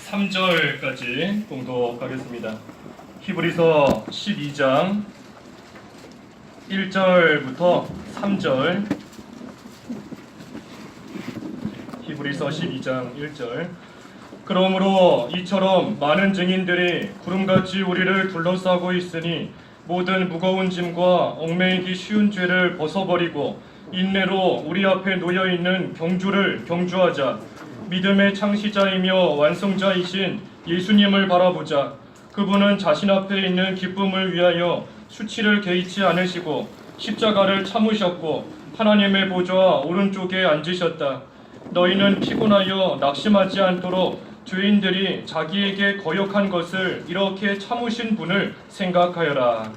3절까지 공독하겠습니다. 히브리서 12장 1절부터 3절. 히브리서 12장 1절. 그러므로 이처럼 많은 증인들이 구름같이 우리를 둘러싸고 있으니 모든 무거운 짐과 얽매이기 쉬운 죄를 벗어버리고 인내로 우리 앞에 놓여있는 경주를 경주하자. 믿음의 창시자이며 완성자이신 예수님을 바라보자. 그분은 자신 앞에 있는 기쁨을 위하여 수치를 개의치 않으시고 십자가를 참으셨고 하나님의 보좌 오른쪽에 앉으셨다. 너희는 피곤하여 낙심하지 않도록 죄인들이 자기에게 거역한 것을 이렇게 참으신 분을 생각하여라.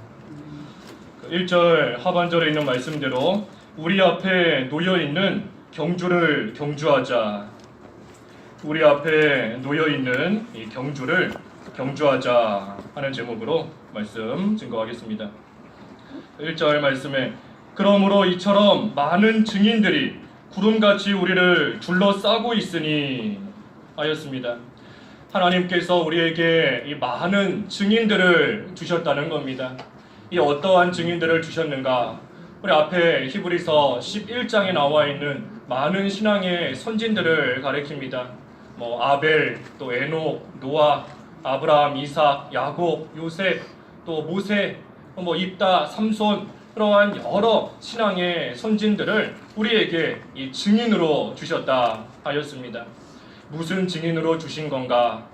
1절 하반절에 있는 말씀대로 우리 앞에 놓여있는 경주를 경주하자. 우리 앞에 놓여있는 이 경주를 경주하자 하는 제목으로 말씀 증거하겠습니다. 1절 말씀에 그러므로 이처럼 많은 증인들이 구름같이 우리를 둘러싸고 있으니 하였습니다. 하나님께서 우리에게 이 많은 증인들을 주셨다는 겁니다. 이 어떠한 증인들을 주셨는가? 우리 앞에 히브리서 11장에 나와 있는 많은 신앙의 선진들을 가리킵니다. 아벨, 또 에녹, 노아, 아브라함, 이삭, 야곱, 요셉, 또 모세, 입다, 삼손, 그러한 여러 신앙의 선진들을 우리에게 이 증인으로 주셨다 하였습니다. 무슨 증인으로 주신 건가?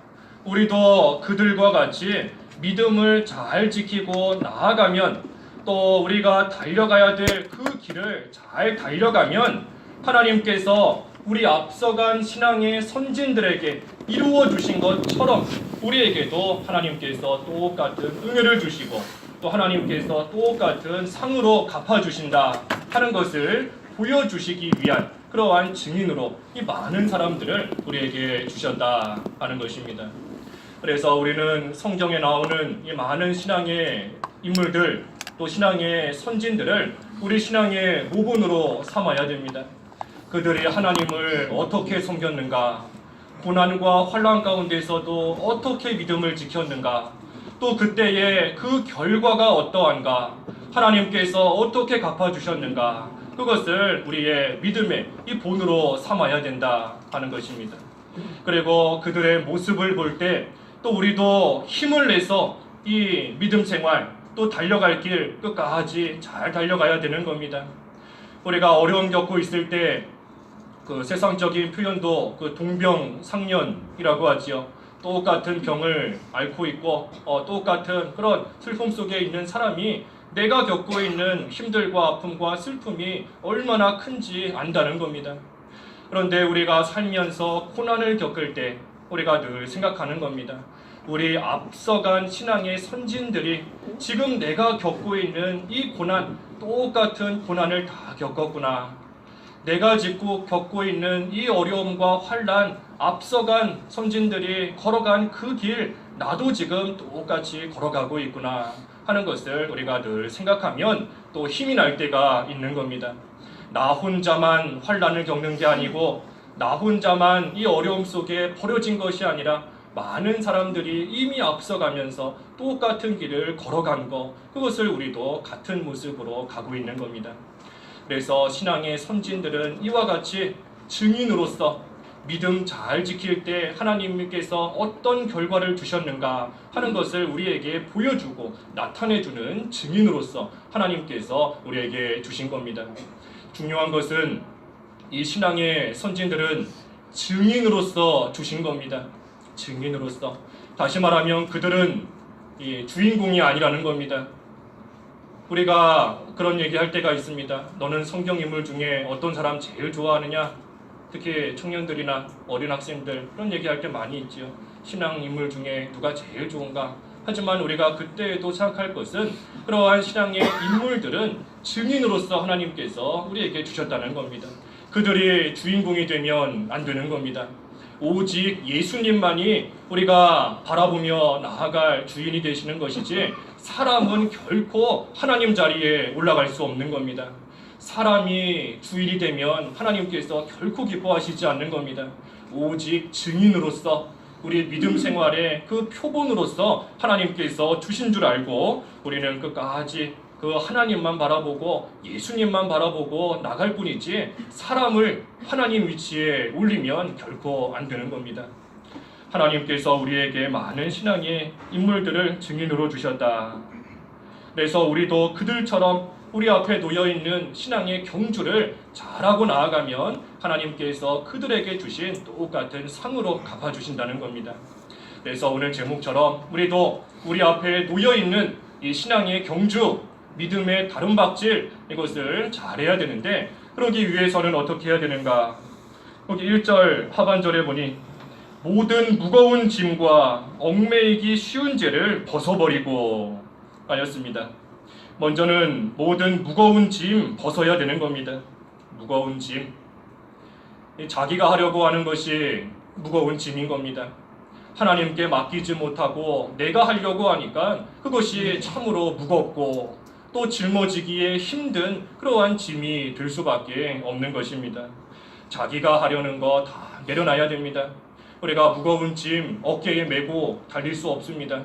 우리도 그들과 같이 믿음을 잘 지키고 나아가면, 또 우리가 달려가야 될 그 길을 잘 달려가면 하나님께서 우리 앞서간 신앙의 선진들에게 이루어 주신 것처럼 우리에게도 하나님께서 똑같은 은혜를 주시고 또 하나님께서 똑같은 상으로 갚아주신다 하는 것을 보여주시기 위한 그러한 증인으로 이 많은 사람들을 우리에게 주셨다 하는 것입니다. 그래서 우리는 성경에 나오는 이 많은 신앙의 인물들, 또 신앙의 선진들을 우리 신앙의 모본으로 삼아야 됩니다. 그들이 하나님을 어떻게 섬겼는가, 고난과 환난 가운데서도 어떻게 믿음을 지켰는가, 또 그때의 그 결과가 어떠한가, 하나님께서 어떻게 갚아주셨는가, 그것을 우리의 믿음의 이 본으로 삼아야 된다 하는 것입니다. 그리고 그들의 모습을 볼 때 또 우리도 힘을 내서 이 믿음 생활, 또 달려갈 길 끝까지 잘 달려가야 되는 겁니다. 우리가 어려움 겪고 있을 때 그 세상적인 표현도 그 동병상련이라고 하지요. 똑같은 병을 앓고 있고 똑같은 그런 슬픔 속에 있는 사람이 내가 겪고 있는 힘들과 아픔과 슬픔이 얼마나 큰지 안다는 겁니다. 그런데 우리가 살면서 고난을 겪을 때 우리가 늘 생각하는 겁니다. 우리 앞서간 신앙의 선진들이 지금 내가 겪고 있는 이 고난, 똑같은 고난을 다 겪었구나. 내가 겪고 있는 이 어려움과 환난, 앞서간 선진들이 걸어간 그 길, 나도 지금 똑같이 걸어가고 있구나 하는 것을 우리가 늘 생각하면 또 힘이 날 때가 있는 겁니다. 나 혼자만 환난을 겪는 게 아니고 나 혼자만 이 어려움 속에 버려진 것이 아니라 많은 사람들이 이미 앞서가면서 똑같은 길을 걸어간 것, 그것을 우리도 같은 모습으로 가고 있는 겁니다. 그래서 신앙의 선진들은 이와 같이 증인으로서 믿음 잘 지킬 때 하나님께서 어떤 결과를 주셨는가 하는 것을 우리에게 보여주고 나타내주는 증인으로서 하나님께서 우리에게 주신 겁니다. 중요한 것은 이 신앙의 선진들은 증인으로서 주신 겁니다. 증인으로서. 다시 말하면 그들은 이 주인공이 아니라는 겁니다. 우리가 그런 얘기할 때가 있습니다. 너는 성경 인물 중에 어떤 사람 제일 좋아하느냐? 특히 청년들이나 어린 학생들 그런 얘기할 때 많이 있지요. 신앙 인물 중에 누가 제일 좋은가? 하지만 우리가 그때에도 생각할 것은 그러한 신앙의 인물들은 증인으로서 하나님께서 우리에게 주셨다는 겁니다. 그들이 주인공이 되면 안 되는 겁니다. 오직 예수님만이 우리가 바라보며 나아갈 주인이 되시는 것이지 사람은 결코 하나님 자리에 올라갈 수 없는 겁니다. 사람이 주인이 되면 하나님께서 결코 기뻐하시지 않는 겁니다. 오직 증인으로서 우리 믿음 생활의 그 표본으로서 하나님께서 주신 줄 알고 우리는 끝까지 그 하나님만 바라보고 예수님만 바라보고 나갈 뿐이지 사람을 하나님 위치에 올리면 결코 안 되는 겁니다. 하나님께서 우리에게 많은 신앙의 인물들을 증인으로 주셨다. 그래서 우리도 그들처럼 우리 앞에 놓여있는 신앙의 경주를 잘하고 나아가면 하나님께서 그들에게 주신 똑같은 상으로 갚아주신다는 겁니다. 그래서 오늘 제목처럼 우리도 우리 앞에 놓여있는 이 신앙의 경주, 믿음의 다름박질, 이것을 잘해야 되는데 그러기 위해서는 어떻게 해야 되는가? 여기 1절 하반절에 보니 모든 무거운 짐과 얽매이기 쉬운 죄를 벗어버리고 하였습니다. 먼저는 모든 무거운 짐 벗어야 되는 겁니다. 무거운 짐. 자기가 하려고 하는 것이 무거운 짐인 겁니다. 하나님께 맡기지 못하고 내가 하려고 하니까 그것이 참으로 무겁고 또 짊어지기에 힘든 그러한 짐이 될 수밖에 없는 것입니다. 자기가 하려는 거 다 내려놔야 됩니다. 우리가 무거운 짐 어깨에 메고 달릴 수 없습니다.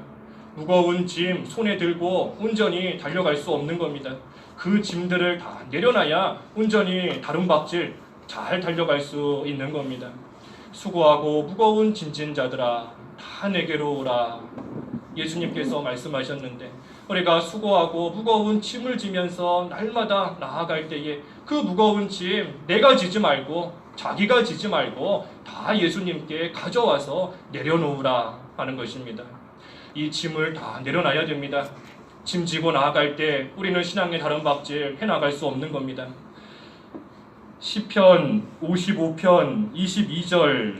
무거운 짐 손에 들고 온전히 달려갈 수 없는 겁니다. 그 짐들을 다 내려놔야 온전히 다름박질 잘 달려갈 수 있는 겁니다. 수고하고 무거운 짐진 자들아 다 내게로 오라. 예수님께서 말씀하셨는데 우리가 수고하고 무거운 짐을 지면서 날마다 나아갈 때에 그 무거운 짐 내가 지지 말고 자기가 지지 말고 다 예수님께 가져와서 내려놓으라 하는 것입니다. 이 짐을 다 내려놔야 됩니다. 짐 지고 나아갈 때 우리는 신앙의 다름박질 해나갈 수 없는 겁니다. 시편 55편 22절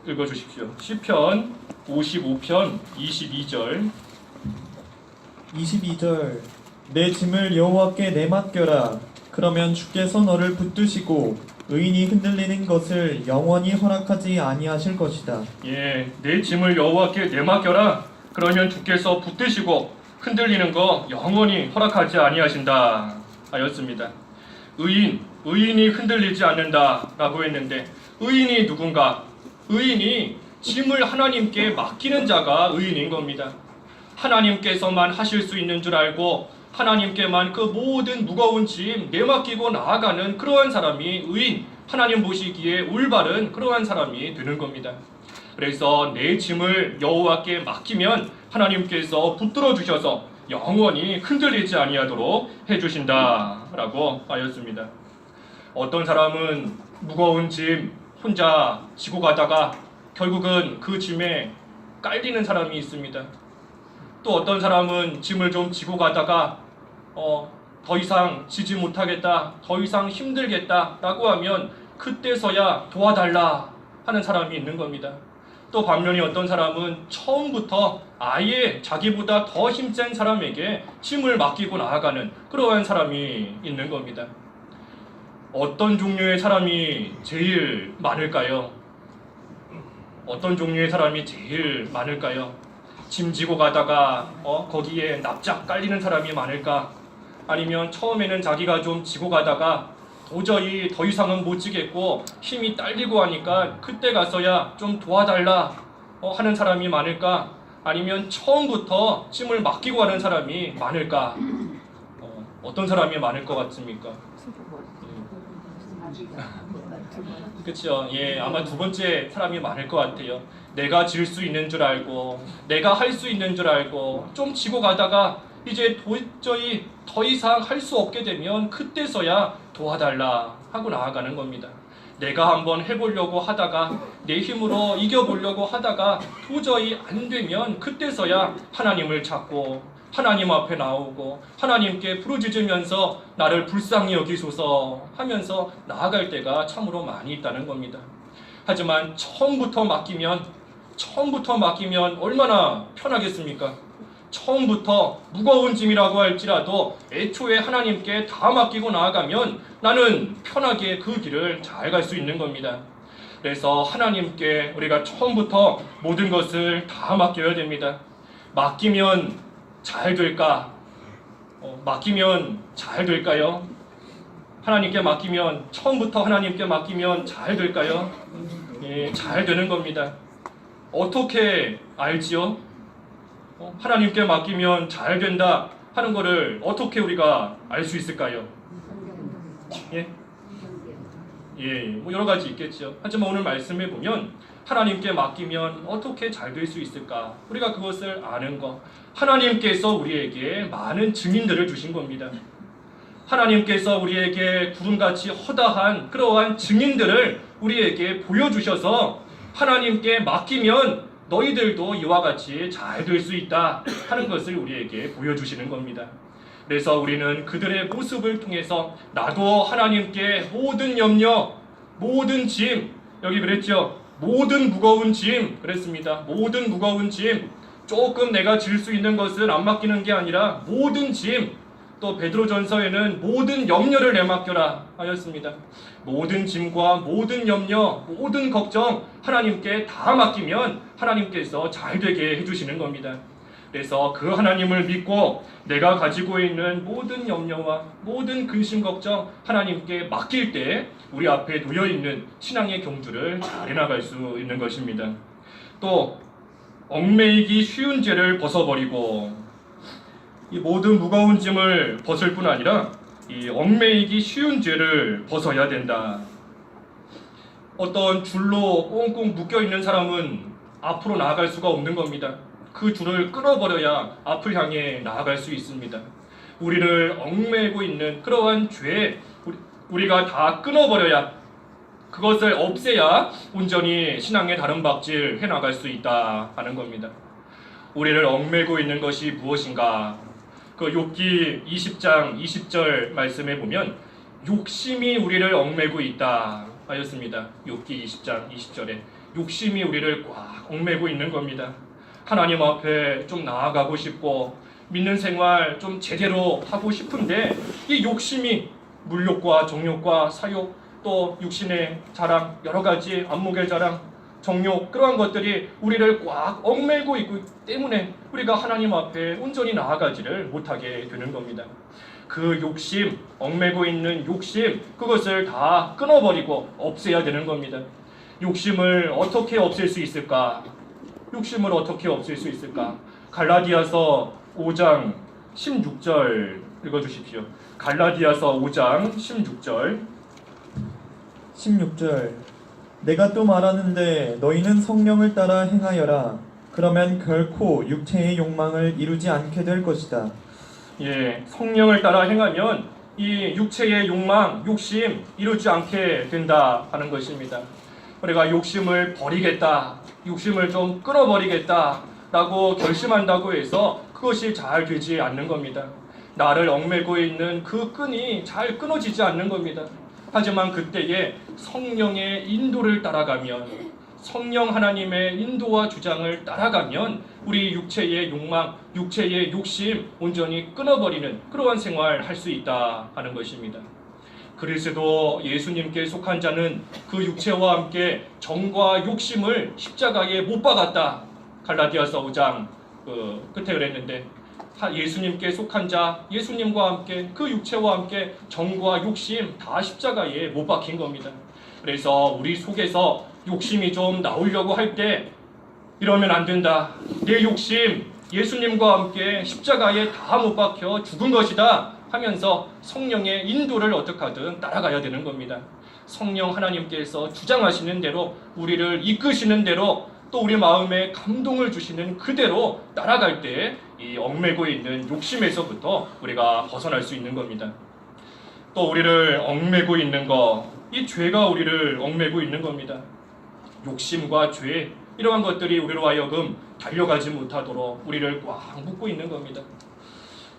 읽어주십시오. 시편 55편 22절 22절 내 짐을 여호와께 내맡겨라. 그러면 주께서 너를 붙드시고 의인이 흔들리는 것을 영원히 허락하지 아니하실 것이다. 예, 내 짐을 여호와께 내맡겨라. 그러면 주께서 붙드시고 흔들리는 거 영원히 허락하지 아니하신다 하였습니다. 의인이 흔들리지 않는다라고 했는데 의인이 누군가? 의인이 짐을 하나님께 맡기는 자가 의인인 겁니다. 하나님께서만 하실 수 있는 줄 알고 하나님께만 그 모든 무거운 짐 내맡기고 나아가는 그러한 사람이 의인, 하나님 보시기에 올바른 그러한 사람이 되는 겁니다. 그래서 내 짐을 여호와께 맡기면 하나님께서 붙들어 주셔서 영원히 흔들리지 아니하도록 해주신다라고 하였습니다. 어떤 사람은 무거운 짐 혼자 지고 가다가 결국은 그 짐에 깔리는 사람이 있습니다. 또 어떤 사람은 짐을 좀 지고 가다가 더 이상 지지 못하겠다, 더 이상 힘들겠다라고 하면 그때서야 도와달라 하는 사람이 있는 겁니다. 또 반면에 어떤 사람은 처음부터 아예 자기보다 더 힘센 사람에게 짐을 맡기고 나아가는 그러한 사람이 있는 겁니다. 어떤 종류의 사람이 제일 많을까요? 어떤 종류의 사람이 제일 많을까요? 짐 지고 가다가 거기에 납작 깔리는 사람이 많을까? 아니면 처음에는 자기가 좀 지고 가다가 도저히 더 이상은 못 지겠고 힘이 딸리고 하니까 그때 가서야 좀 도와달라 하는 사람이 많을까? 아니면 처음부터 짐을 맡기고 하는 사람이 많을까? 어떤 사람이 많을 것 같습니까? 그렇죠. 예, 아마 두 번째 사람이 많을 것 같아요. 내가 질 수 있는 줄 알고, 내가 할 수 있는 줄 알고, 좀 지고 가다가 이제 도저히 더 이상 할 수 없게 되면 그때서야 도와달라 하고 나아가는 겁니다. 내가 한번 해보려고 하다가 내 힘으로 이겨보려고 하다가 도저히 안 되면 그때서야 하나님을 찾고 하나님 앞에 나오고 하나님께 부르짖으면서 나를 불쌍히 여기소서 하면서 나아갈 때가 참으로 많이 있다는 겁니다. 하지만 처음부터 맡기면 얼마나 편하겠습니까? 처음부터 무거운 짐이라고 할지라도 애초에 하나님께 다 맡기고 나아가면 나는 편하게 그 길을 잘 갈 수 있는 겁니다. 그래서 하나님께 우리가 처음부터 모든 것을 다 맡겨야 됩니다. 맡기면 잘 될까? 맡기면 잘 될까요? 하나님께 맡기면 처음부터 하나님께 맡기면 잘 될까요? 예, 잘 되는 겁니다. 어떻게 알지요? 하나님께 맡기면 잘 된다 하는 것을 어떻게 우리가 알 수 있을까요? 예? 예, 뭐 여러 가지 있겠죠. 하지만 오늘 말씀해 보면 하나님께 맡기면 어떻게 잘 될 수 있을까? 우리가 그것을 아는 것. 하나님께서 우리에게 많은 증인들을 주신 겁니다. 하나님께서 우리에게 구름같이 허다한 그러한 증인들을 우리에게 보여주셔서 하나님께 맡기면 너희들도 이와 같이 잘 될 수 있다 하는 것을 우리에게 보여주시는 겁니다. 그래서 우리는 그들의 모습을 통해서 나도 하나님께 모든 염려, 모든 짐, 여기 그랬죠? 모든 무거운 짐, 그랬습니다. 모든 무거운 짐, 조금 내가 질 수 있는 것을 안 맡기는 게 아니라 모든 짐, 또 베드로전서에는 모든 염려를 내맡겨라 하였습니다. 모든 짐과 모든 염려, 모든 걱정 하나님께 다 맡기면 하나님께서 잘 되게 해주시는 겁니다. 그래서 그 하나님을 믿고 내가 가지고 있는 모든 염려와 모든 근심 걱정 하나님께 맡길 때 우리 앞에 놓여있는 신앙의 경주를 잘 해나갈 수 있는 것입니다. 또 얽매이기 쉬운 죄를 벗어버리고 이 모든 무거운 짐을 벗을 뿐 아니라 이 얽매이기 쉬운 죄를 벗어야 된다. 어떤 줄로 꽁꽁 묶여있는 사람은 앞으로 나아갈 수가 없는 겁니다. 그 줄을 끊어버려야 앞을 향해 나아갈 수 있습니다. 우리를 얽매고 있는 그러한 죄 우리가 다 끊어버려야, 그것을 없애야 온전히 신앙의 다른 박질 해나갈 수 있다 하는 겁니다. 우리를 얽매고 있는 것이 무엇인가? 그 욥기 20장 20절 말씀에 보면 욕심이 우리를 얽매고 있다 하였습니다. 욥기 20장 20절에 욕심이 우리를 꽉 얽매고 있는 겁니다. 하나님 앞에 좀 나아가고 싶고 믿는 생활 좀 제대로 하고 싶은데 이 욕심이 물욕과 정욕과 사욕 또 육신의 자랑, 여러 가지 안목의 자랑, 정욕, 그러한 것들이 우리를 꽉 얽매고 있기 때문에 우리가 하나님 앞에 온전히 나아가지를 못하게 되는 겁니다. 그 욕심, 얽매고 있는 욕심, 그것을 다 끊어버리고 없애야 되는 겁니다. 욕심을 어떻게 없앨 수 있을까? 욕심을 어떻게 없앨 수 있을까? 갈라디아서 5장 16절 읽어주십시오. 갈라디아서 5장 16절 16절 내가 또 말하는데 너희는 성령을 따라 행하여라. 그러면 결코 육체의 욕망을 이루지 않게 될 것이다. 예, 성령을 따라 행하면 이 육체의 욕망, 욕심 이루지 않게 된다 하는 것입니다. 우리가 욕심을 버리겠다, 욕심을 좀 끊어버리겠다 라고 결심한다고 해서 그것이 잘 되지 않는 겁니다. 나를 얽매고 있는 그 끈이 잘 끊어지지 않는 겁니다. 하지만 그때에 성령의 인도를 따라가면, 성령 하나님의 인도와 주장을 따라가면 우리 육체의 욕망, 육체의 욕심 온전히 끊어버리는 그러한 생활을 할 수 있다 하는 것입니다. 그리스도 예수님께 속한 자는 그 육체와 함께 정과 욕심을 십자가에 못 박았다. 갈라디아서 5장 끝에 그랬는데 예수님께 속한 자, 예수님과 함께 그 육체와 함께 정과 욕심 다 십자가에 못 박힌 겁니다. 그래서 우리 속에서 욕심이 좀 나오려고 할 때 이러면 안 된다. 내 욕심 예수님과 함께 십자가에 다 못 박혀 죽은 것이다 하면서 성령의 인도를 어떻게 하든 따라가야 되는 겁니다. 성령 하나님께서 주장하시는 대로, 우리를 이끄시는 대로, 또 우리 마음에 감동을 주시는 그대로 따라갈 때 이 얽매고 있는 욕심에서부터 우리가 벗어날 수 있는 겁니다. 또 우리를 얽매고 있는 것, 이 죄가 우리를 얽매고 있는 겁니다. 욕심과 죄, 이러한 것들이 우리로 하여금 달려가지 못하도록 우리를 꽉 묶고 있는 겁니다.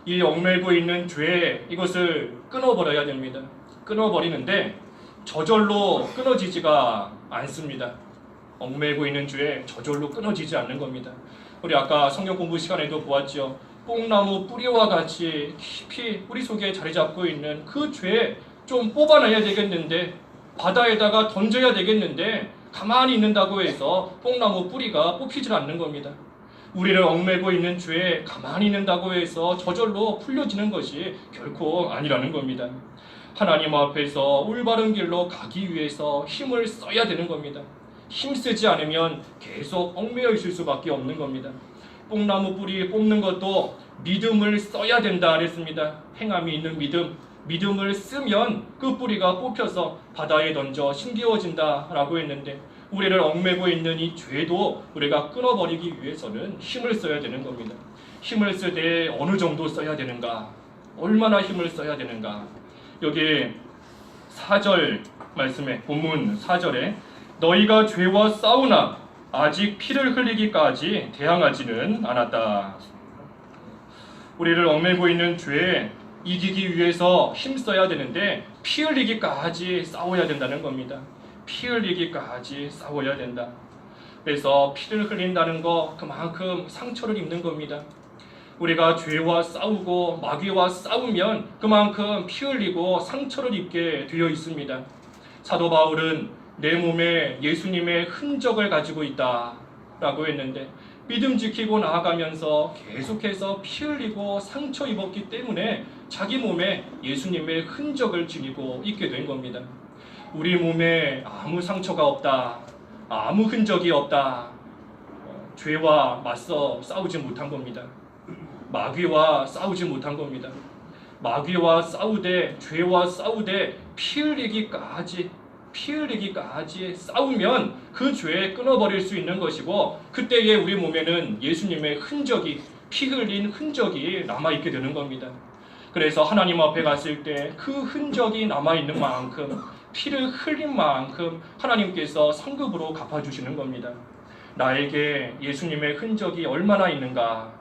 이 얽매고 있는 죄, 이것을 끊어버려야 됩니다. 끊어버리는데 저절로 끊어지지가 않습니다. 얽매고 있는 죄 저절로 끊어지지 않는 겁니다. 우리 아까 성경 공부 시간에도 보았죠. 뽕나무 뿌리와 같이 깊이 우리 속에 자리 잡고 있는 그 죄 좀 뽑아내야 되겠는데, 바다에다가 던져야 되겠는데 가만히 있는다고 해서 뽕나무 뿌리가 뽑히질 않는 겁니다. 우리를 얽매고 있는 죄에 가만히 있는다고 해서 저절로 풀려지는 것이 결코 아니라는 겁니다. 하나님 앞에서 올바른 길로 가기 위해서 힘을 써야 되는 겁니다. 힘쓰지 않으면 계속 얽매여 있을 수밖에 없는 겁니다. 뽕나무 뿌리 뽑는 것도 믿음을 써야 된다 그랬습니다. 행함이 있는 믿음을 쓰면 그 뿌리가 뽑혀서 바다에 던져 힘겨워진다라고 했는데, 우리를 얽매고 있는 이 죄도 우리가 끊어버리기 위해서는 힘을 써야 되는 겁니다. 힘을 쓸 때 어느 정도 써야 되는가? 얼마나 힘을 써야 되는가? 여기 4절 말씀에, 본문 4절에 너희가 죄와 싸우나 아직 피를 흘리기까지 대항하지는 않았다. 우리를 얽매고 있는 죄에 이기기 위해서 힘써야 되는데 피 흘리기까지 싸워야 된다는 겁니다. 피 흘리기까지 싸워야 된다. 그래서 피를 흘린다는 거 그만큼 상처를 입는 겁니다. 우리가 죄와 싸우고 마귀와 싸우면 그만큼 피 흘리고 상처를 입게 되어 있습니다. 사도 바울은 내 몸에 예수님의 흔적을 가지고 있다 라고 했는데, 믿음 지키고 나아가면서 계속해서 피 흘리고 상처 입었기 때문에 자기 몸에 예수님의 흔적을 지니고 있게 된 겁니다. 우리 몸에 아무 상처가 없다, 아무 흔적이 없다, 죄와 맞서 싸우지 못한 겁니다. 마귀와 싸우지 못한 겁니다. 마귀와 싸우되, 죄와 싸우되 피 흘리기까지 싸우면 그 죄에 끊어버릴 수 있는 것이고, 그때에 우리 몸에는 예수님의 흔적이, 피 흘린 흔적이 남아있게 되는 겁니다. 그래서 하나님 앞에 갔을 때 그 흔적이 남아있는 만큼, 피를 흘린 만큼 하나님께서 상급으로 갚아주시는 겁니다. 나에게 예수님의 흔적이 얼마나 있는가?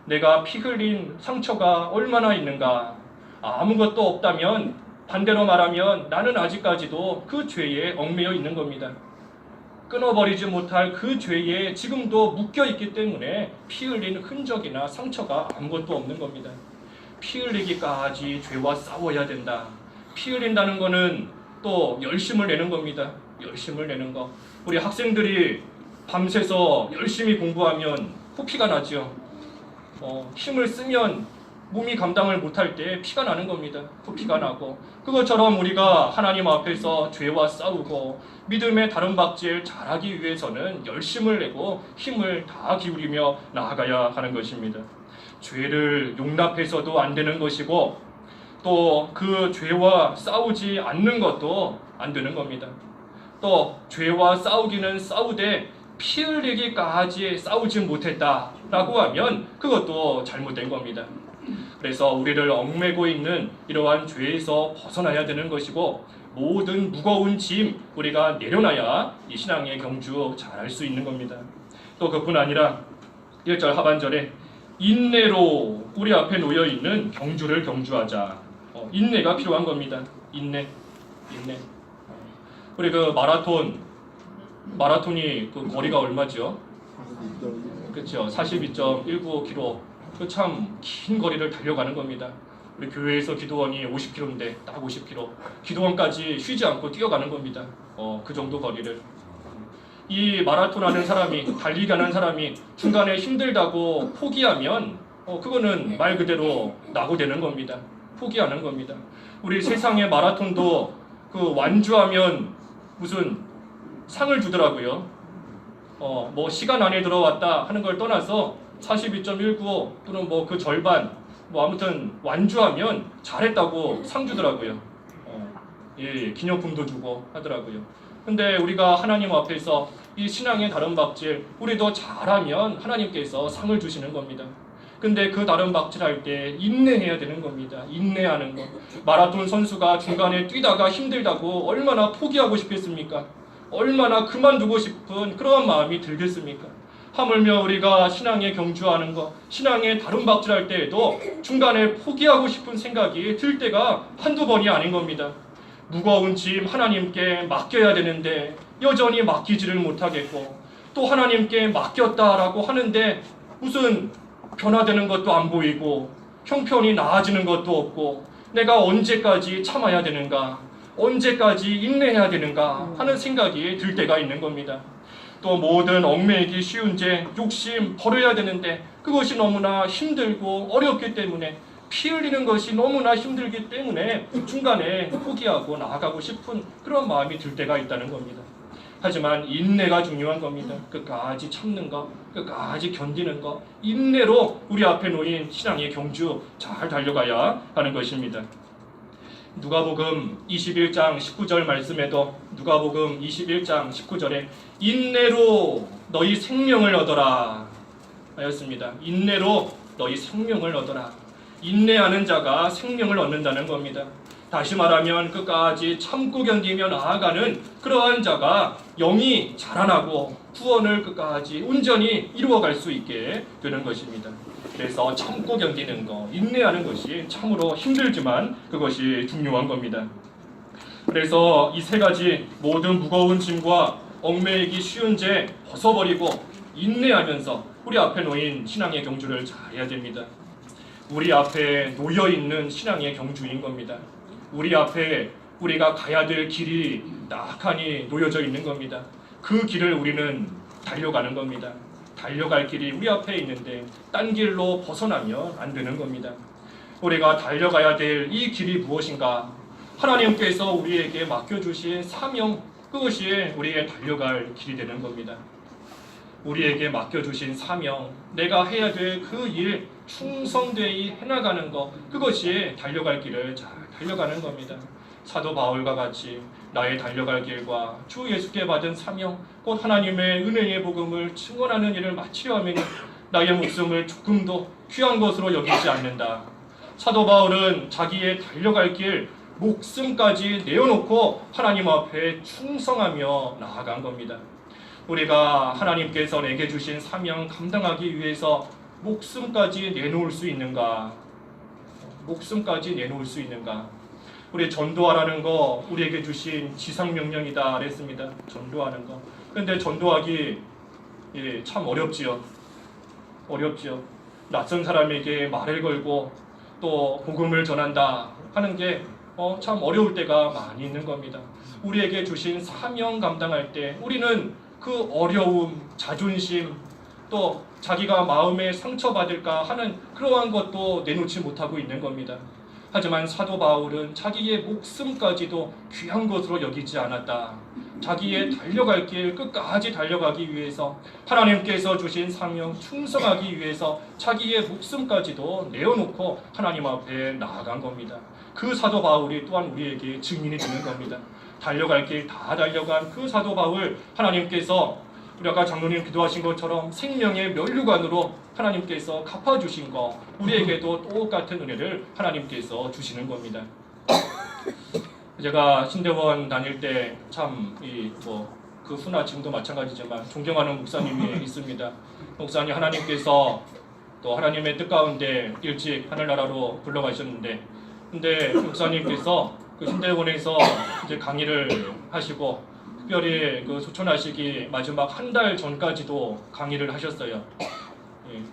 내가 피 흘린 상처가 얼마나 있는가? 아무것도 없다면, 반대로 말하면 나는 아직까지도 그 죄에 얽매여 있는 겁니다. 끊어버리지 못할 그 죄에 지금도 묶여있기 때문에 피 흘린 흔적이나 상처가 아무것도 없는 겁니다. 피 흘리기까지 죄와 싸워야 된다. 피 흘린다는 거는 또 열심을 내는 겁니다. 열심을 내는 거. 우리 학생들이 밤새서 열심히 공부하면 코피가 나죠. 힘을 쓰면 몸이 감당을 못할 때 피가 나는 겁니다. 코피가 나고, 그것처럼 우리가 하나님 앞에서 죄와 싸우고 믿음의 다른 박질 잘하기 위해서는 열심을 내고 힘을 다 기울이며 나아가야 하는 것입니다. 죄를 용납해서도 안 되는 것이고, 또 그 죄와 싸우지 않는 것도 안 되는 겁니다. 또 죄와 싸우기는 싸우되 피 흘리기까지 싸우지 못했다라고 하면 그것도 잘못된 겁니다. 그래서 우리를 얽매고 있는 이러한 죄에서 벗어나야 되는 것이고, 모든 무거운 짐 우리가 내려놔야 이 신앙의 경주 잘할 수 있는 겁니다. 또 그뿐 아니라 1절 하반절에 인내로 우리 앞에 놓여있는 경주를 경주하자. 인내가 필요한 겁니다. 인내. 우리 그 마라톤이 그 거리가 얼마죠? 그렇죠. 42.19km. 그 참 긴 거리를 달려가는 겁니다. 우리 교회에서 기도원이 50km인데 딱 50km. 기도원까지 쉬지 않고 뛰어가는 겁니다. 그 정도 거리를. 이 마라톤 하는 사람이, 달리기 하는 사람이 중간에 힘들다고 포기하면 그거는 말 그대로 낙오되는 겁니다. 포기하는 겁니다. 우리 세상의 마라톤도 그 완주하면 무슨 상을 주더라고요. 뭐 시간 안에 들어왔다 하는 걸 떠나서 42.19 또는 뭐 그 절반, 뭐 아무튼 완주하면 잘했다고 상 주더라고요. 기념품도 주고 하더라고요. 근데 우리가 하나님 앞에서 이 신앙의 다른 박질, 우리도 잘하면 하나님께서 상을 주시는 겁니다. 근데 그 다른 박질할 때 인내해야 되는 겁니다. 인내하는 것. 마라톤 선수가 중간에 뛰다가 힘들다고 얼마나 포기하고 싶겠습니까? 얼마나 그만두고 싶은 그러한 마음이 들겠습니까? 하물며 우리가 신앙에 경주하는 것, 신앙에 다른 박질할 때에도 중간에 포기하고 싶은 생각이 들 때가 한두 번이 아닌 겁니다. 무거운 짐 하나님께 맡겨야 되는데 여전히 맡기지를 못하겠고, 또 하나님께 맡겼다라고 하는데 무슨 변화되는 것도 안 보이고 형편이 나아지는 것도 없고, 내가 언제까지 참아야 되는가, 언제까지 인내해야 되는가 하는 생각이 들 때가 있는 겁니다. 또 모든 얽매이기 쉬운 죄, 욕심 버려야 되는데 그것이 너무나 힘들고 어렵기 때문에, 피 흘리는 것이 너무나 힘들기 때문에 중간에 포기하고 나아가고 싶은 그런 마음이 들 때가 있다는 겁니다. 하지만 인내가 중요한 겁니다. 끝까지 참는 것, 끝까지 견디는 것, 인내로 우리 앞에 놓인 신앙의 경주 잘 달려가야 하는 것입니다. 누가복음 21장 19절 말씀에도 누가복음 21장 19절에 인내로 너희 생명을 얻어라 하였습니다. 인내로 너희 생명을 얻어라. 인내하는 자가 생명을 얻는다는 겁니다. 다시 말하면 끝까지 참고 견디며 나아가는 그러한 자가 영이 자라나고 구원을 끝까지 온전히 이루어갈 수 있게 되는 것입니다. 그래서 참고 견디는 것, 인내하는 것이 참으로 힘들지만 그것이 중요한 겁니다. 그래서 이 세 가지 모든 무거운 짐과 얽매이기 쉬운 죄 벗어버리고 인내하면서 우리 앞에 놓인 신앙의 경주를 잘해야 됩니다. 우리 앞에 놓여있는 신앙의 경주인 겁니다. 우리 앞에 우리가 가야 될 길이 낙하니 놓여져 있는 겁니다. 그 길을 우리는 달려가는 겁니다. 달려갈 길이 우리 앞에 있는데 딴 길로 벗어나면 안 되는 겁니다. 우리가 달려가야 될 이 길이 무엇인가? 하나님께서 우리에게 맡겨주신 사명, 그것이 우리의 달려갈 길이 되는 겁니다. 우리에게 맡겨주신 사명, 내가 해야 될 그 일 충성되이 해나가는 것, 그것이 달려갈 길을 잘 달려가는 겁니다. 사도 바울과 같이 나의 달려갈 길과 주 예수께 받은 사명, 곧 하나님의 은혜의 복음을 증언하는 일을 마치려 하면 나의 목숨을 조금도 귀한 것으로 여기지 않는다. 사도 바울은 자기의 달려갈 길 목숨까지 내어놓고 하나님 앞에 충성하며 나아간 겁니다. 우리가 하나님께서 내게 주신 사명 감당하기 위해서 목숨까지 내놓을 수 있는가? 목숨까지 내놓을 수 있는가? 우리 전도하라는 거 우리에게 주신 지상명령이다 그랬습니다. 전도하는 거. 그런데 전도하기 참 어렵지요. 어렵지요. 낯선 사람에게 말을 걸고 또 복음을 전한다 하는 게 참 어려울 때가 많이 있는 겁니다. 우리에게 주신 사명 감당할 때 우리는 그 어려움, 자존심, 또 자기가 마음에 상처받을까 하는 그러한 것도 내놓지 못하고 있는 겁니다. 하지만 사도 바울은 자기의 목숨까지도 귀한 것으로 여기지 않았다. 자기의 달려갈 길 끝까지 달려가기 위해서 하나님께서 주신 사명 충성하기 위해서 자기의 목숨까지도 내어놓고 하나님 앞에 나아간 겁니다. 그 사도 바울이 또한 우리에게 증인이 되는 겁니다. 달려갈 길 다 달려간 그 사도 바울, 하나님께서 우리 아까 장로님 기도하신 것처럼 생명의 면류관으로 하나님께서 갚아주신 거, 우리에게도 똑같은 은혜를 하나님께서 주시는 겁니다. 제가 신대원 다닐 때 참 그 후나 지금도 마찬가지지만 존경하는 목사님이 있습니다. 목사님 하나님께서 또 하나님의 뜻 가운데 일찍 하늘나라로 불러가셨는데, 근데 목사님께서 그 신대원에서 이제 강의를 하시고 특별히 그 소천하시기 마지막 한 달 전까지도 강의를 하셨어요.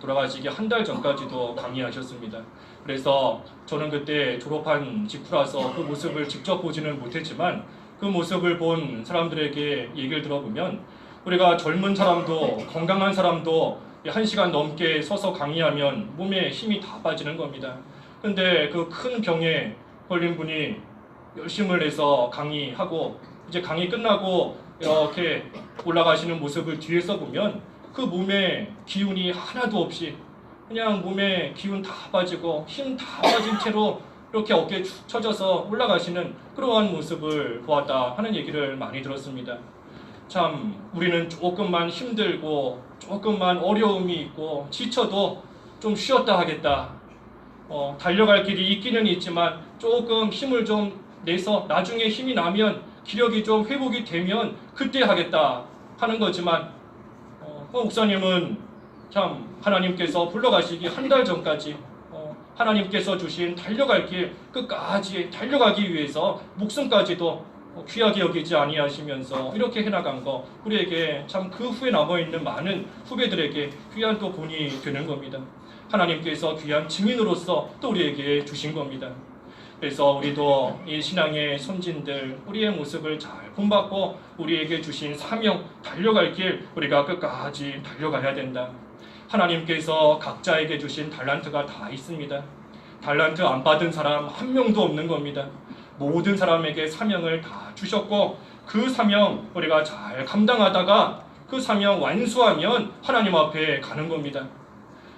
돌아가시기 한 달 전까지도 강의하셨습니다. 그래서 저는 그때 졸업한 직후라서 그 모습을 직접 보지는 못했지만 그 모습을 본 사람들에게 얘기를 들어보면 우리가 젊은 사람도 건강한 사람도 1시간 넘게 서서 강의하면 몸에 힘이 다 빠지는 겁니다. 근데 그 큰 병에 걸린 분이 열심을 내서 강의하고 이제 강의 끝나고 이렇게 올라가시는 모습을 뒤에서 보면 그 몸에 기운이 하나도 없이 그냥 몸에 기운 다 빠지고 힘 다 빠진 채로 이렇게 어깨에 축 처져서 올라가시는 그러한 모습을 보았다 하는 얘기를 많이 들었습니다. 참 우리는 조금만 힘들고 조금만 어려움이 있고 지쳐도 좀 쉬었다 하겠다. 달려갈 길이 있기는 있지만 조금 힘을 좀 내서 나중에 힘이 나면 기력이 좀 회복이 되면 그때 하겠다 하는 거지만 목사님은 참 하나님께서 불러가시기 한 달 전까지 하나님께서 주신 달려갈 길 끝까지 달려가기 위해서 목숨까지도 귀하게 여기지 아니하시면서 이렇게 해나간 거 우리에게 참 그 후에 남아있는 많은 후배들에게 귀한 또 본이 되는 겁니다. 하나님께서 귀한 증인으로서 또 우리에게 주신 겁니다. 그래서 우리도 이 신앙의 선진들 우리의 모습을 잘 본받고 우리에게 주신 사명 달려갈 길 우리가 끝까지 달려가야 된다. 하나님께서 각자에게 주신 달란트가 다 있습니다. 달란트 안 받은 사람 한 명도 없는 겁니다. 모든 사람에게 사명을 다 주셨고 그 사명 우리가 잘 감당하다가 그 사명 완수하면 하나님 앞에 가는 겁니다.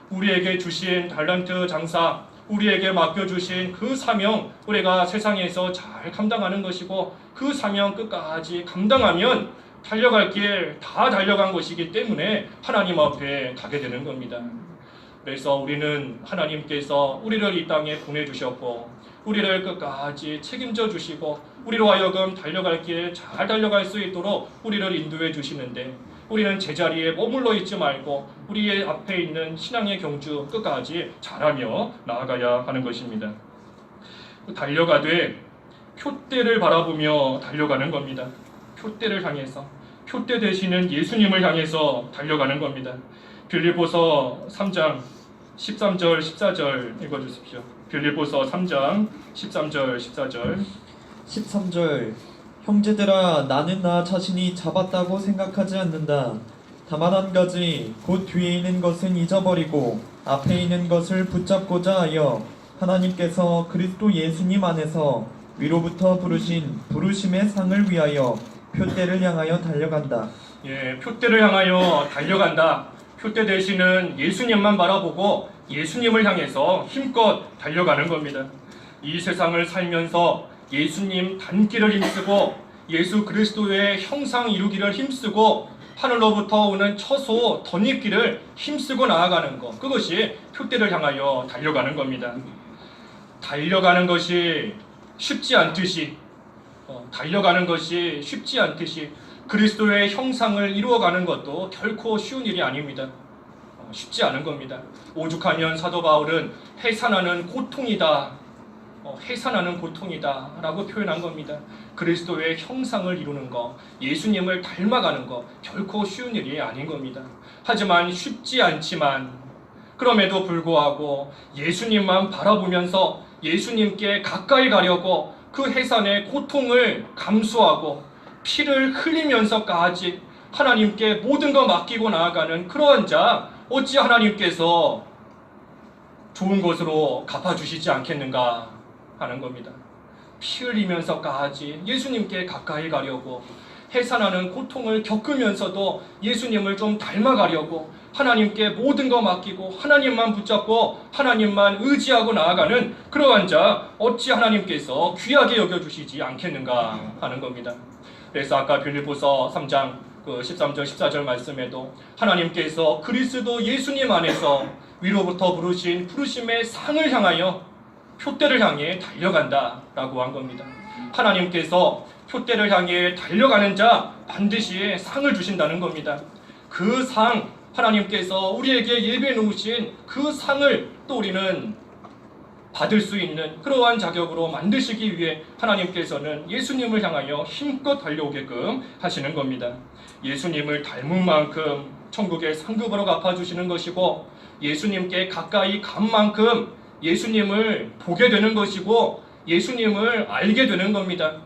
우리에게 주신 달란트 장사, 우리에게 맡겨주신 그 사명 우리가 세상에서 잘 감당하는 것이고, 그 사명 끝까지 감당하면 달려갈 길 다 달려간 것이기 때문에 하나님 앞에 가게 되는 겁니다. 그래서 우리는 하나님께서 우리를 이 땅에 보내주셨고 우리를 끝까지 책임져 주시고 우리로 하여금 달려갈 길 잘 달려갈 수 있도록 우리를 인도해 주시는데, 우리는 제자리에 머물러 있지 말고 우리의 앞에 있는 신앙의 경주 끝까지 잘하며 나아가야 하는 것입니다. 달려가되 표대를 바라보며 달려가는 겁니다. 표대를 향해서, 표대 되시는 예수님을 향해서 달려가는 겁니다. 빌립보서 3장 13절 14절 읽어주십시오. 빌립보서 3장 13절 14절. 13절 형제들아, 나는 나 자신이 잡았다고 생각하지 않는다. 다만 한 가지, 곧 뒤에 있는 것은 잊어버리고 앞에 있는 것을 붙잡고자 하여 하나님께서 그리스도 예수님 안에서 위로부터 부르신 부르심의 상을 위하여 표대를 향하여 달려간다. 예, 표대를 향하여 달려간다. 표대 되시는 예수님만 바라보고 예수님을 향해서 힘껏 달려가는 겁니다. 이 세상을 살면서 예수님 닮기를 힘쓰고 예수 그리스도의 형상 이루기를 힘쓰고 하늘로부터 오는 처소 덧입기를 힘쓰고 나아가는 것, 그것이 표대를 향하여 달려가는 겁니다. 달려가는 것이 쉽지 않듯이 그리스도의 형상을 이루어가는 것도 결코 쉬운 일이 아닙니다. 쉽지 않은 겁니다. 오죽하면 사도 바울은 해산하는 고통이다 라고 표현한 겁니다. 그리스도의 형상을 이루는 것, 예수님을 닮아가는 것 결코 쉬운 일이 아닌 겁니다. 하지만 쉽지 않지만 그럼에도 불구하고 예수님만 바라보면서 예수님께 가까이 가려고 그 해산의 고통을 감수하고 피를 흘리면서까지 하나님께 모든 것 맡기고 나아가는 그러한 자, 어찌 하나님께서 좋은 것으로 갚아주시지 않겠는가 하는 겁니다. 피 흘리면서까지 예수님께 가까이 가려고, 해산하는 고통을 겪으면서도 예수님을 좀 닮아가려고 하나님께 모든 거 맡기고 하나님만 붙잡고 하나님만 의지하고 나아가는 그러한 자, 어찌 하나님께서 귀하게 여겨주시지 않겠는가 하는 겁니다. 그래서 아까 빌립보서 3장 13절 14절 말씀에도 하나님께서 그리스도 예수님 안에서 위로부터 부르신 부르심의 상을 향하여 표대를 향해 달려간다 라고 한 겁니다. 하나님께서 표대를 향해 달려가는 자 반드시 상을 주신다는 겁니다. 그 상, 하나님께서 우리에게 예배해 놓으신 그 상을 또 우리는 받을 수 있는 그러한 자격으로 만드시기 위해 하나님께서는 예수님을 향하여 힘껏 달려오게끔 하시는 겁니다. 예수님을 닮은 만큼 천국의 상급으로 갚아주시는 것이고, 예수님께 가까이 간 만큼 예수님을 보게 되는 것이고 예수님을 알게 되는 겁니다.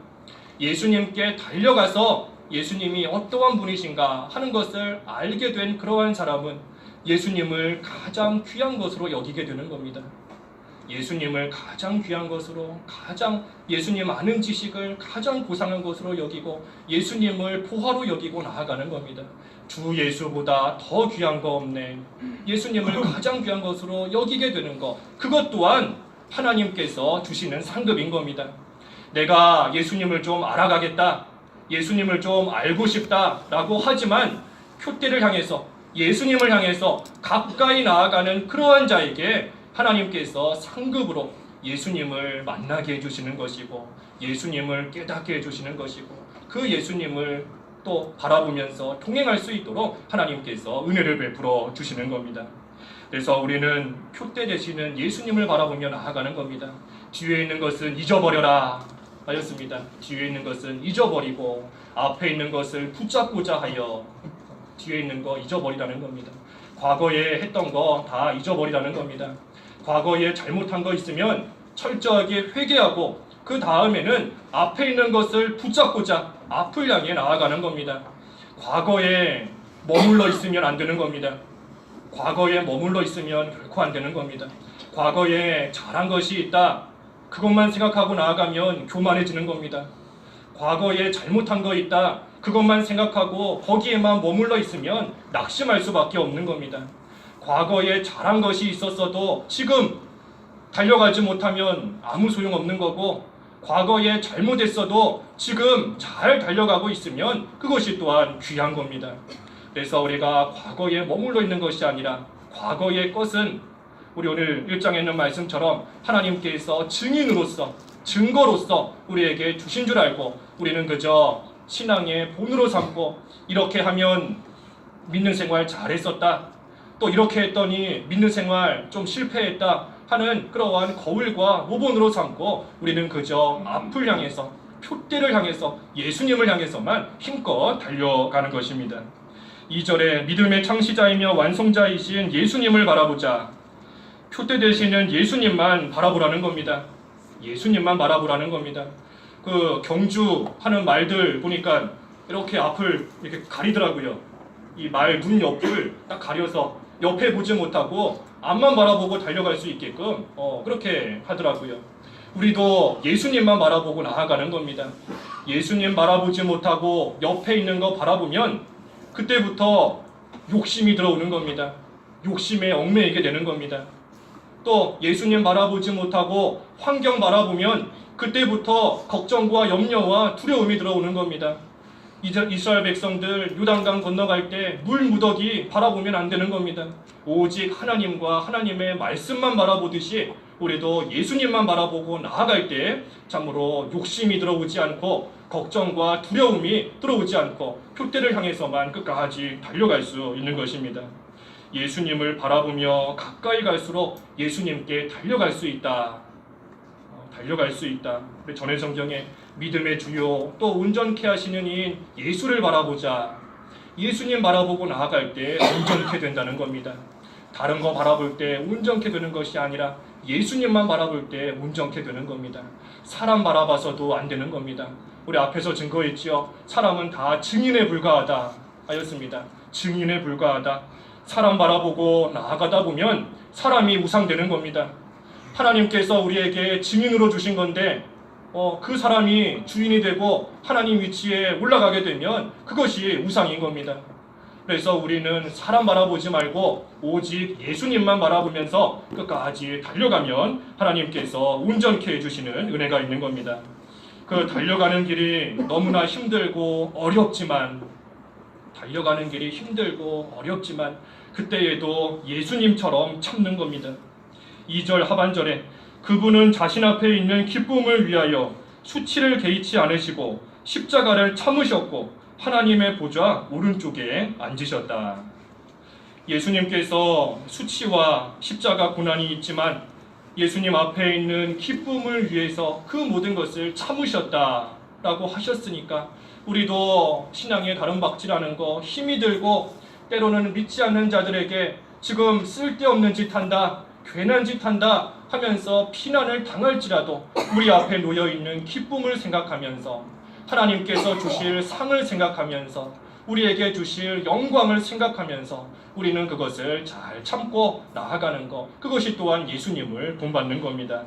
예수님께 달려가서 예수님이 어떠한 분이신가 하는 것을 알게 된 그러한 사람은 예수님을 가장 귀한 것으로 여기게 되는 겁니다. 예수님을 가장 귀한 것으로, 가장 예수님 아는 지식을 가장 고상한 것으로 여기고 예수님을 보화로 여기고 나아가는 겁니다. 주 예수보다 더 귀한 거 없네. 예수님을 가장 귀한 것으로 여기게 되는 것, 그것 또한 하나님께서 주시는 상급인 겁니다. 내가 예수님을 좀 알아가겠다, 예수님을 좀 알고 싶다 라고 하지만 표대를 향해서, 예수님을 향해서 가까이 나아가는 그러한 자에게 하나님께서 상급으로 예수님을 만나게 해주시는 것이고 예수님을 깨닫게 해주시는 것이고 그 예수님을 또 바라보면서 동행할 수 있도록 하나님께서 은혜를 베풀어 주시는 겁니다. 그래서 우리는 표대 되시는 예수님을 바라보며 나아가는 겁니다. 뒤에 있는 것은 잊어버려라 하였습니다. 뒤에 있는 것은 잊어버리고 앞에 있는 것을 붙잡고자 하여, 뒤에 있는 거 잊어버리라는 겁니다. 과거에 했던 거 다 잊어버리라는 겁니다. 과거에 잘못한 거 있으면 철저하게 회개하고 그 다음에는 앞에 있는 것을 붙잡고자 앞을 향해 나아가는 겁니다. 과거에 머물러 있으면 안 되는 겁니다. 과거에 머물러 있으면 결코 안 되는 겁니다. 과거에 잘한 것이 있다, 그것만 생각하고 나아가면 교만해지는 겁니다. 과거에 잘못한 거 있다. 그것만 생각하고 거기에만 머물러 있으면 낙심할 수밖에 없는 겁니다. 과거에 잘한 것이 있었어도 지금 달려가지 못하면 아무 소용없는 거고, 과거에 잘못했어도 지금 잘 달려가고 있으면 그것이 또한 귀한 겁니다. 그래서 우리가 과거에 머물러 있는 것이 아니라 과거의 것은 우리 오늘 1장에 있는 말씀처럼 하나님께서 증인으로서, 증거로서 우리에게 주신 줄 알고 우리는 그저 신앙의 본으로 삼고, 이렇게 하면 믿는 생활 잘했었다, 또 이렇게 했더니 믿는 생활 좀 실패했다 하는 그러한 거울과 모본으로 삼고 우리는 그저 앞을 향해서, 표대를 향해서, 예수님을 향해서만 힘껏 달려가는 것입니다. 2절에 믿음의 창시자이며 완성자이신 예수님을 바라보자. 표대 되시는 예수님만 바라보라는 겁니다. 예수님만 바라보라는 겁니다. 그 경주하는 말들 보니까 이렇게 앞을 이렇게 가리더라고요. 이 말 눈 옆을 딱 가려서 옆에 보지 못하고 앞만 바라보고 달려갈 수 있게끔 그렇게 하더라고요. 우리도 예수님만 바라보고 나아가는 겁니다. 예수님 바라보지 못하고 옆에 있는 거 바라보면 그때부터 욕심이 들어오는 겁니다. 욕심에 얽매이게 되는 겁니다. 또 예수님 바라보지 못하고 환경 바라보면 그때부터 걱정과 염려와 두려움이 들어오는 겁니다. 이스라엘 백성들 요단강 건너갈 때 물 무더기 바라보면 안 되는 겁니다. 오직 하나님과 하나님의 말씀만 바라보듯이 우리도 예수님만 바라보고 나아갈 때 참으로 욕심이 들어오지 않고 걱정과 두려움이 들어오지 않고 표대를 향해서만 끝까지 달려갈 수 있는 것입니다. 예수님을 바라보며 가까이 갈수록 예수님께 달려갈 수 있다. 달려갈 수 있다. 전해 성경에 믿음의 주요 또 온전케 하시는 이인 예수를 바라보자. 예수님 바라보고 나아갈 때 온전케 된다는 겁니다. 다른 거 바라볼 때 온전케 되는 것이 아니라 예수님만 바라볼 때 온전케 되는 겁니다. 사람 바라봐서도 안 되는 겁니다. 우리 앞에서 증거했지요. 사람은 다 증인에 불과하다 하였습니다. 증인에 불과하다. 사람 바라보고 나아가다 보면 사람이 우상되는 겁니다. 하나님께서 우리에게 증인으로 주신 건데 그 사람이 주인이 되고 하나님 위치에 올라가게 되면 그것이 우상인 겁니다. 그래서 우리는 사람 바라보지 말고 오직 예수님만 바라보면서 끝까지 달려가면 하나님께서 온전케 해주시는 은혜가 있는 겁니다. 그 달려가는 길이 너무나 힘들고 어렵지만, 달려가는 길이 힘들고 어렵지만 그때에도 예수님처럼 참는 겁니다. 2절 하반절에 그분은 자신 앞에 있는 기쁨을 위하여 수치를 개의치 않으시고 십자가를 참으셨고 하나님의 보좌 오른쪽에 앉으셨다. 예수님께서 수치와 십자가 고난이 있지만 예수님 앞에 있는 기쁨을 위해서 그 모든 것을 참으셨다라고 하셨으니까 우리도 신앙에 가름박질하는 거, 힘이 들고 때로는 믿지 않는 자들에게 지금 쓸데없는 짓 한다, 괜한 짓 한다 하면서 피난을 당할지라도 우리 앞에 놓여있는 기쁨을 생각하면서 하나님께서 주실 상을 생각하면서 우리에게 주실 영광을 생각하면서 우리는 그것을 잘 참고 나아가는 것, 그것이 또한 예수님을 본받는 겁니다.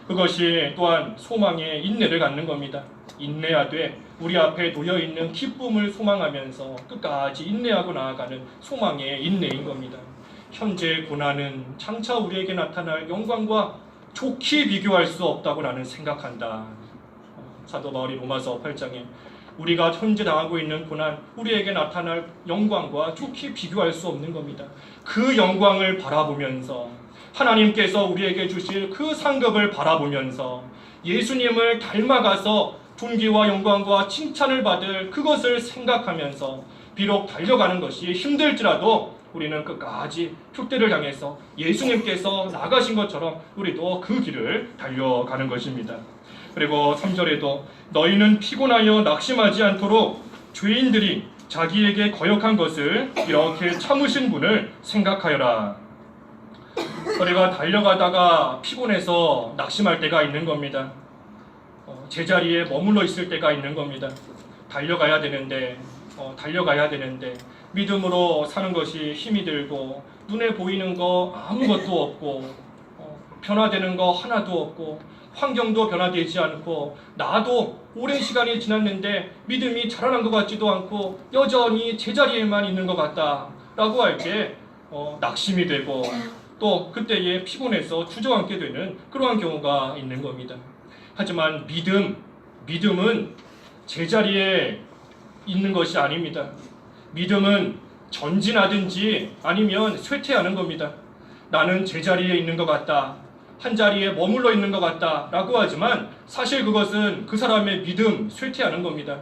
그것이 또한 소망의 인내를 갖는 겁니다. 인내하되 우리 앞에 놓여있는 기쁨을 소망하면서 끝까지 인내하고 나아가는 소망의 인내인 겁니다. 현재의 고난은 장차 우리에게 나타날 영광과 좋게 비교할 수 없다고 나는 생각한다. 사도 바울이 로마서 8장에 우리가 현재 당하고 있는 고난, 우리에게 나타날 영광과 좋게 비교할 수 없는 겁니다. 그 영광을 바라보면서 하나님께서 우리에게 주실 그 상급을 바라보면서 예수님을 닮아가서 존귀와 영광과 칭찬을 받을 그것을 생각하면서 비록 달려가는 것이 힘들지라도 우리는 끝까지 표대를 향해서 예수님께서 나가신 것처럼 우리도 그 길을 달려가는 것입니다. 그리고 3절에도 너희는 피곤하여 낙심하지 않도록 죄인들이 자기에게 거역한 것을 이렇게 참으신 분을 생각하여라. 우리가 달려가다가 피곤해서 낙심할 때가 있는 겁니다. 제자리에 머물러 있을 때가 있는 겁니다. 달려가야 되는데 믿음으로 사는 것이 힘이 들고 눈에 보이는 거 아무것도 없고 변화되는 거 하나도 없고 환경도 변화되지 않고 나도 오랜 시간이 지났는데 믿음이 자라난 것 같지도 않고 여전히 제자리에만 있는 것 같다라고 할 때 낙심이 되고 또 그때에 피곤해서 주저앉게 되는 그러한 경우가 있는 겁니다. 하지만 믿음은 제자리에 있는 것이 아닙니다. 믿음은 전진하든지 아니면 쇠퇴하는 겁니다. 나는 제자리에 있는 것 같다, 한 자리에 머물러 있는 것 같다 라고 하지만 사실 그것은 그 사람의 믿음 쇠퇴하는 겁니다.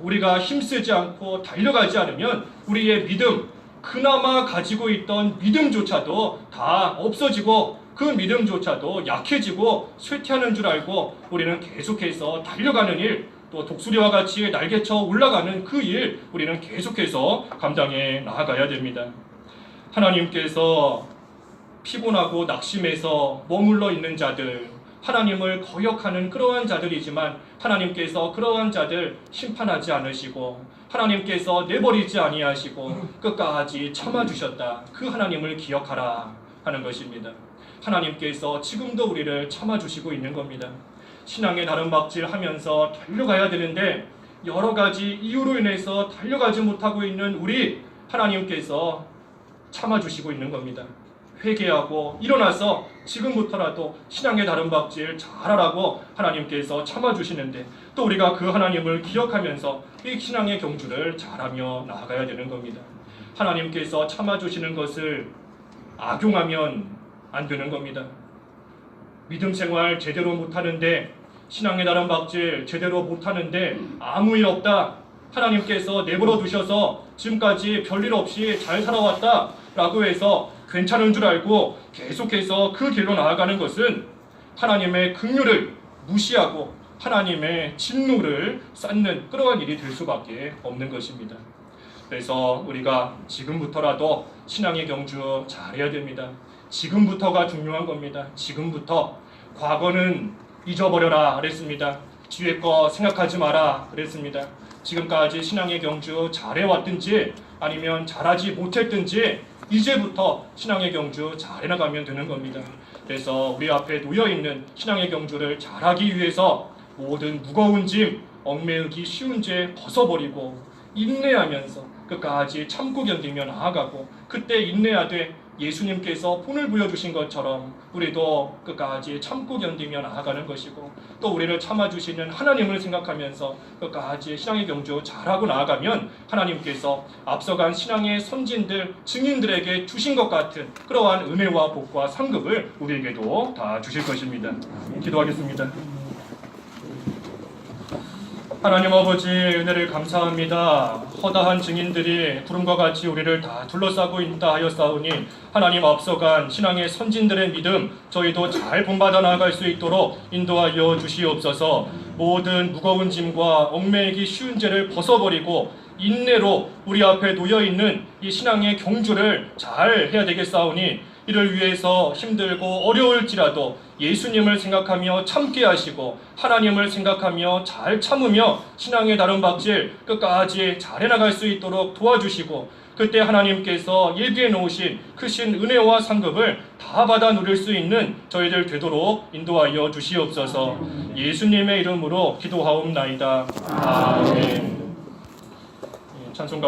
우리가 힘쓰지 않고 달려가지 않으면 우리의 믿음, 그나마 가지고 있던 믿음조차도 다 없어지고 그 믿음조차도 약해지고 쇠퇴하는 줄 알고 우리는 계속해서 달려가는 일, 또 독수리와 같이 날개쳐 올라가는 그 일, 우리는 계속해서 감당해 나아가야 됩니다. 하나님께서 피곤하고 낙심해서 머물러 있는 자들, 하나님을 거역하는 그러한 자들이지만 하나님께서 그러한 자들 심판하지 않으시고 하나님께서 내버리지 아니하시고 끝까지 참아주셨다. 그 하나님을 기억하라 하는 것입니다. 하나님께서 지금도 우리를 참아주시고 있는 겁니다. 신앙의 나름박질 하면서 달려가야 되는데 여러 가지 이유로 인해서 달려가지 못하고 있는 우리, 하나님께서 참아주시고 있는 겁니다. 회개하고 일어나서 지금부터라도 신앙의 나름박질 잘하라고 하나님께서 참아주시는데 또 우리가 그 하나님을 기억하면서 이 신앙의 경주를 잘하며 나아가야 되는 겁니다. 하나님께서 참아주시는 것을 악용하면 안 되는 겁니다. 믿음 생활 제대로 못하는데, 신앙의 나름박질 제대로 못하는데 아무 일 없다, 하나님께서 내버려 두셔서 지금까지 별일 없이 잘 살아왔다 라고 해서 괜찮은 줄 알고 계속해서 그 길로 나아가는 것은 하나님의 긍휼을 무시하고 하나님의 진노를 쌓는 그러한 일이 될 수밖에 없는 것입니다. 그래서 우리가 지금부터라도 신앙의 경주 잘해야 됩니다. 지금부터가 중요한 겁니다. 지금부터. 과거는 잊어버려라 그랬습니다. 뒤에 거 생각하지 마라 그랬습니다. 지금까지 신앙의 경주 잘해왔든지 아니면 잘하지 못했든지 이제부터 신앙의 경주 잘해나가면 되는 겁니다. 그래서 우리 앞에 놓여있는 신앙의 경주를 잘하기 위해서 모든 무거운 짐, 얽매이기 쉬운 죄 벗어버리고 인내하면서 끝까지 참고 견디며 나아가고, 그때 인내하되 예수님께서 본을 보여주신 것처럼 우리도 끝까지 참고 견디며 나아가는 것이고, 또 우리를 참아주시는 하나님을 생각하면서 끝까지 신앙의 경주 잘하고 나아가면 하나님께서 앞서간 신앙의 선진들, 증인들에게 주신 것 같은 그러한 은혜와 복과 상급을 우리에게도 다 주실 것입니다. 기도하겠습니다. 하나님 아버지, 은혜를 감사합니다. 허다한 증인들이 구름과 같이 우리를 다 둘러싸고 있다 하였사오니 하나님 앞서간 신앙의 선진들의 믿음 저희도 잘 본받아 나아갈 수 있도록 인도하여 주시옵소서. 모든 무거운 짐과 얽매이기 쉬운 죄를 벗어버리고 인내로 우리 앞에 놓여있는 이 신앙의 경주를 잘 해야 되겠사오니 이를 위해서 힘들고 어려울지라도 예수님을 생각하며 참게 하시고 하나님을 생각하며 잘 참으며 신앙의 나름박질 끝까지 잘 해나갈 수 있도록 도와주시고, 그때 하나님께서 예비해 놓으신 크신 은혜와 상급을 다 받아 누릴 수 있는 저희들 되도록 인도하여 주시옵소서. 예수님의 이름으로 기도하옵나이다. 아멘. 찬송가